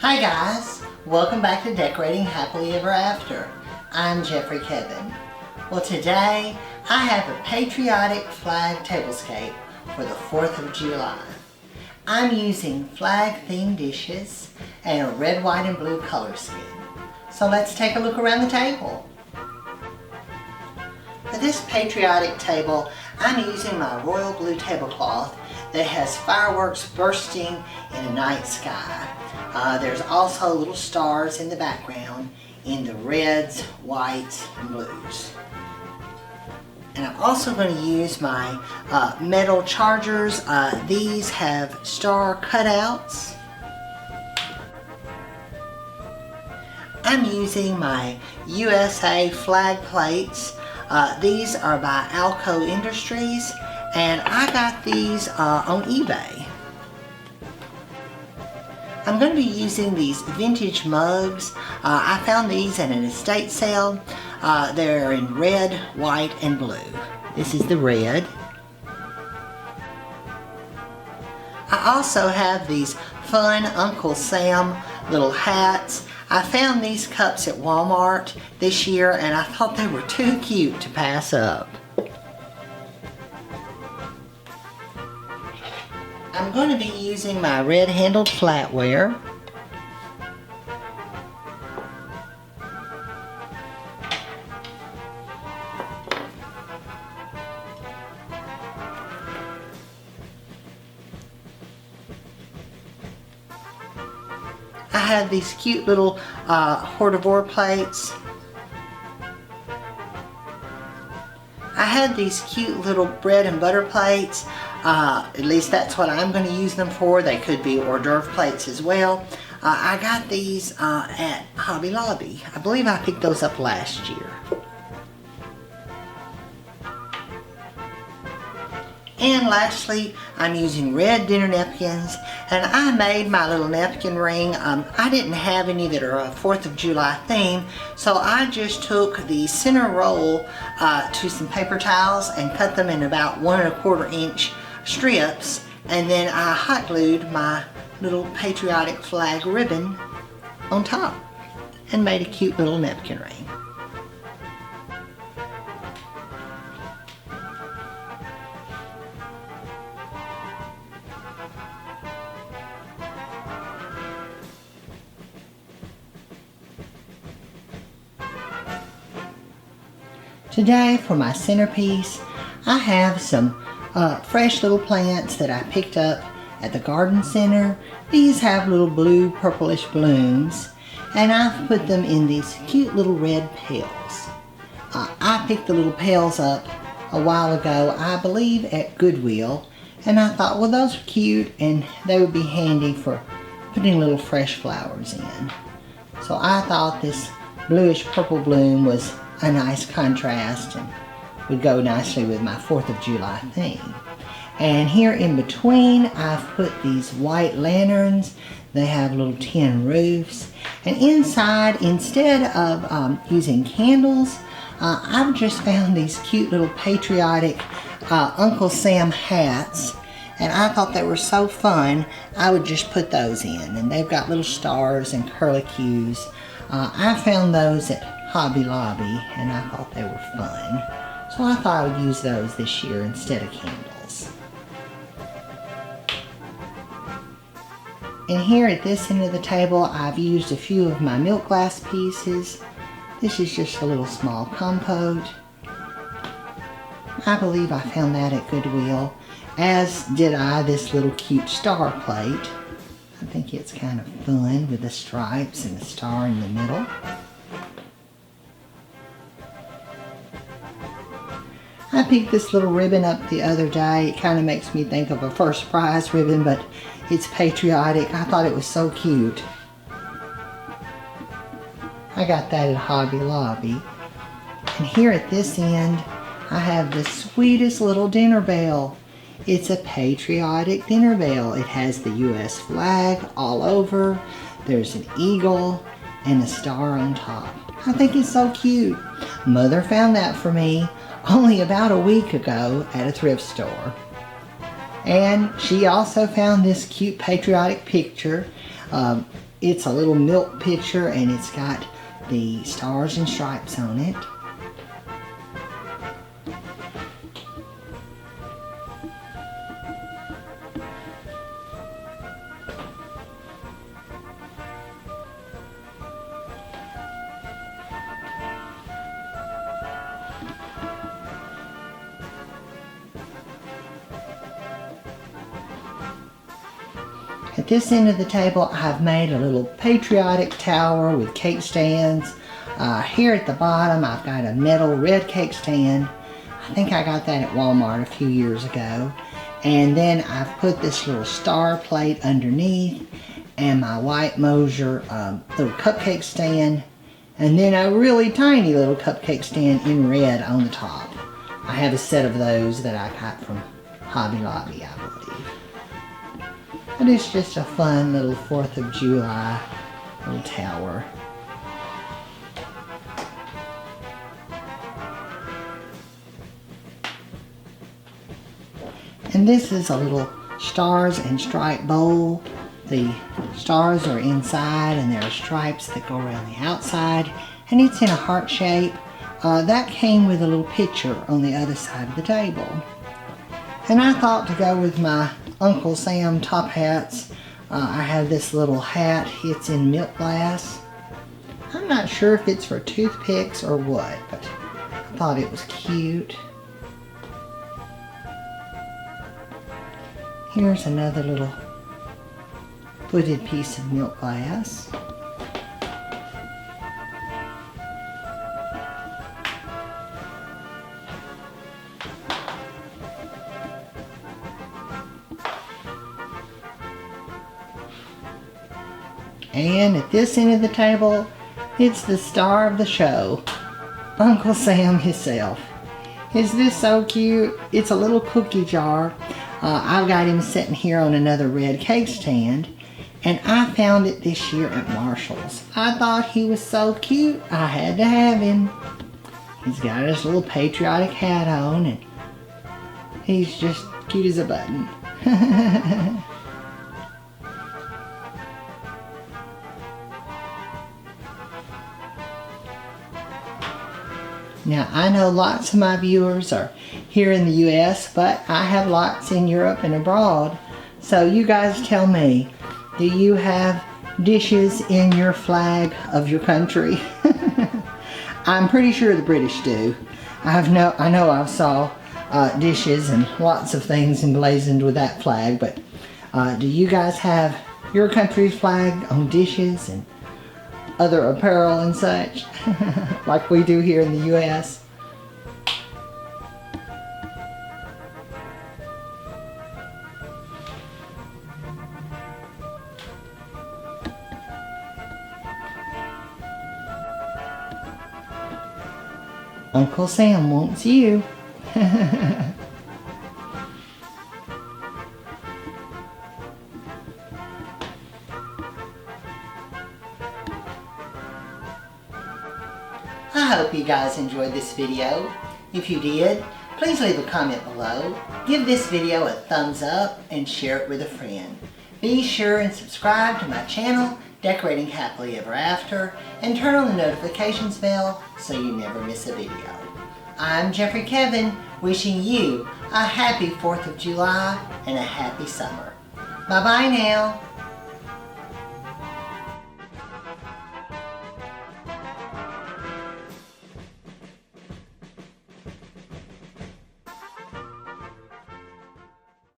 Hi guys, welcome back to Decorating Happily Ever After. I'm Jeffrey Kevin. Well, today I have a patriotic flag tablescape for the 4th of July. I'm using flag themed dishes and a red, white, and blue color scheme. So let's take a look around the table. For this patriotic table, I'm using my royal blue tablecloth that has fireworks bursting in a night sky. There's also little stars in the background in the reds, whites, and blues. And I'm also going to use my metal chargers. These have star cutouts. I'm using my USA flag plates. These are by Alco Industries, and I got these on eBay. I'm going to be using these vintage mugs. I found these at an estate sale. They're in red, white, and blue. This is the red. I also have these fun Uncle Sam little hats. I found these cups at Walmart this year and I thought they were too cute to pass up. I'm going to be using my red-handled flatware. I have these cute little hors d'oeuvre plates. I had these cute little bread and butter plates. At least that's what I'm going to use them for. They could be hors d'oeuvre plates as well. I got these at Hobby Lobby. I believe I picked those up last year. And lastly, I'm using red dinner napkins, and I made my little napkin ring. I didn't have any that are a 4th of July theme, so I just took the center roll to some paper towels and cut them in about 1 1/4 inch strips, and then I hot glued my little patriotic flag ribbon on top and made a cute little napkin ring. Today for my centerpiece, I have some fresh little plants that I picked up at the garden center. These have little blue purplish blooms, and I've put them in these cute little red pails. I picked the little pails up a while ago, I believe at Goodwill, and I thought, well, those are cute and they would be handy for putting little fresh flowers in. So I thought this bluish purple bloom was a nice contrast and would go nicely with my 4th of July theme. And here in between, I've put these white lanterns. They have little tin roofs. And inside, instead of using candles, I've just found these cute little patriotic Uncle Sam hats. And I thought they were so fun, I would just put those in. And they've got little stars and curlicues. I found those at Hobby Lobby, and I thought they were fun. So I thought I would use those this year instead of candles. And here at this end of the table, I've used a few of my milk glass pieces. This is just a little small compote. I believe I found that at Goodwill, as did I this little cute star plate. I think it's kind of fun with the stripes and the star in the middle. I picked this little ribbon up the other day. It kind of makes me think of a first prize ribbon, but it's patriotic. I thought it was so cute. I got that at Hobby Lobby. And here at this end, I have the sweetest little dinner bell. It's a patriotic dinner bell. It has the US flag all over. There's an eagle and a star on top. I think it's so cute. Mother found that for me only about a week ago at a thrift store. And she also found this cute patriotic picture. It's a little milk pitcher and it's got the stars and stripes on it. At this end of the table, I've made a little Patriotic tower with cake stands. Here at the bottom, I've got a metal red cake stand. I think I got that at Walmart a few years ago. And then I've put this little star plate underneath and my white Mosier little cupcake stand. And then a really tiny little cupcake stand in red on the top. I have a set of those that I got from Hobby Lobby, I believe. But it's just a fun little 4th of July little tower. And this is a little stars and stripe bowl. The stars are inside and there are stripes that go around the outside. And it's in a heart shape. That came with a little picture on the other side of the table. And I thought to go with my Uncle Sam top hats, I have this little hat. It's in milk glass. I'm not sure if it's for toothpicks or what, but I thought it was cute. Here's another little footed piece of milk glass. And at this end of the table, it's the star of the show, Uncle Sam himself. Is this so cute? It's a little cookie jar. I've got him sitting here on another red cake stand, and I found it this year at Marshall's. I thought he was so cute, I had to have him. He's got his little patriotic hat on, and he's just cute as a button. Now, I know lots of my viewers are here in the U.S., but I have lots in Europe and abroad. So you guys tell me, do you have dishes in your flag of your country? I'm pretty sure the British do. I know I saw dishes and lots of things emblazoned with that flag, but do you guys have your country's flag on dishes and other apparel and such, like we do here in the U.S.? Uncle Sam wants you. I hope you guys enjoyed this video. If you did, please leave a comment below. Give this video a thumbs up and share it with a friend. Be sure and subscribe to my channel, Decorating Happily Ever After, and turn on the notifications bell so you never miss a video. I'm Jeffrey Kevin, wishing you a happy 4th of July and a happy summer. Bye-bye now.